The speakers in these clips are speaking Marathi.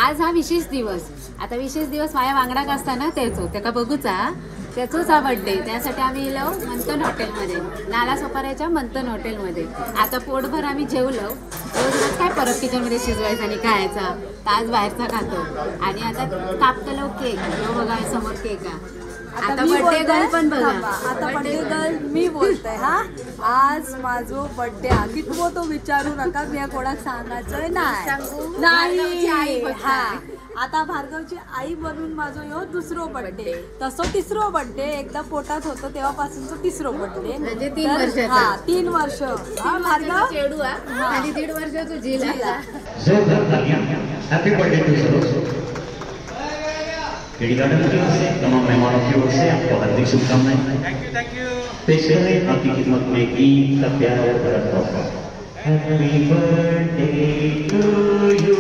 आज हा विशेष दिवस. आता विशेष दिवस माझ्या वांगडाक असताना तेचो तेका बघूचा त्याचोच हा बर्थडे. त्यासाठी आम्ही येलो मंथन हॉटेलमध्ये, नाला सोपाऱ्याच्या मंथन हॉटेलमध्ये. आता पोटभर आम्ही जेवलो. रोज काय परत किचनमध्ये शिजवायचा आणि खायचा, तर आज बाहेरचा खातो. आणि आता कापतलो केक. बघा समोर केक आहे. आता बर्थडे गर्ल पण बघा. आता बर्थडे गर्ल मी बोलतोय. हा आज माझो बर्थडे हा कितवो तो विचारू नका, मी कोणाक सांगायचंय नाही. हा आता भार्गवची आई बनून माझो ह्यो दुसरो बर्थडे, तसो तिसरो बर्थडे. एकदा पोटात होतो तेव्हापासूनचा तिसरो बर्थडे, म्हणजे 3 वर्षाचा. हा 3 वर्ष. हा भार्गव चेडू आणि 1.5 वर्षाचा झिला. Happy birthday to Saroj. Garden की ओर से, तमाम मेहमानों की ओर से आपको हार्दिक शुभकामनाएं. Thank you. पेश है आपकी खिदमत में गीत का प्यारा और भरा तोहफा. Happy birthday to you,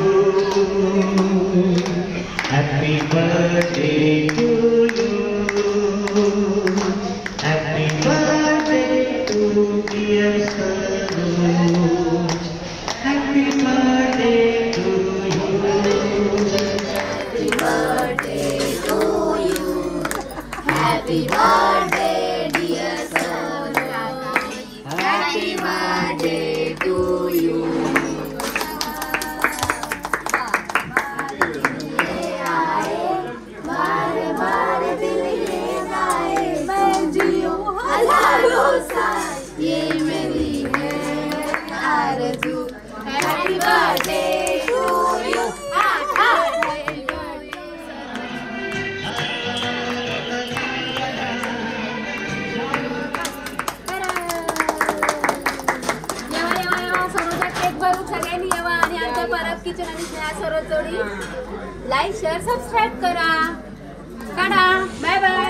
happy birthday to you, happy birthday to dear Saroj, happy birthday to you, happy birthday. Happy birthday dear Saroj, happy birthday to you. बारे बारे दिल ये गाए, मैं जीऊं हजारों साल, ये मेरी है आरज़ू. Happy birthday to you. सगळ्यांनी येवा आणि आमच्या परब किचन आणि स्नेहा सरोज जोडी लाईक शेअर सबस्क्राईब करा. Tata bye bye.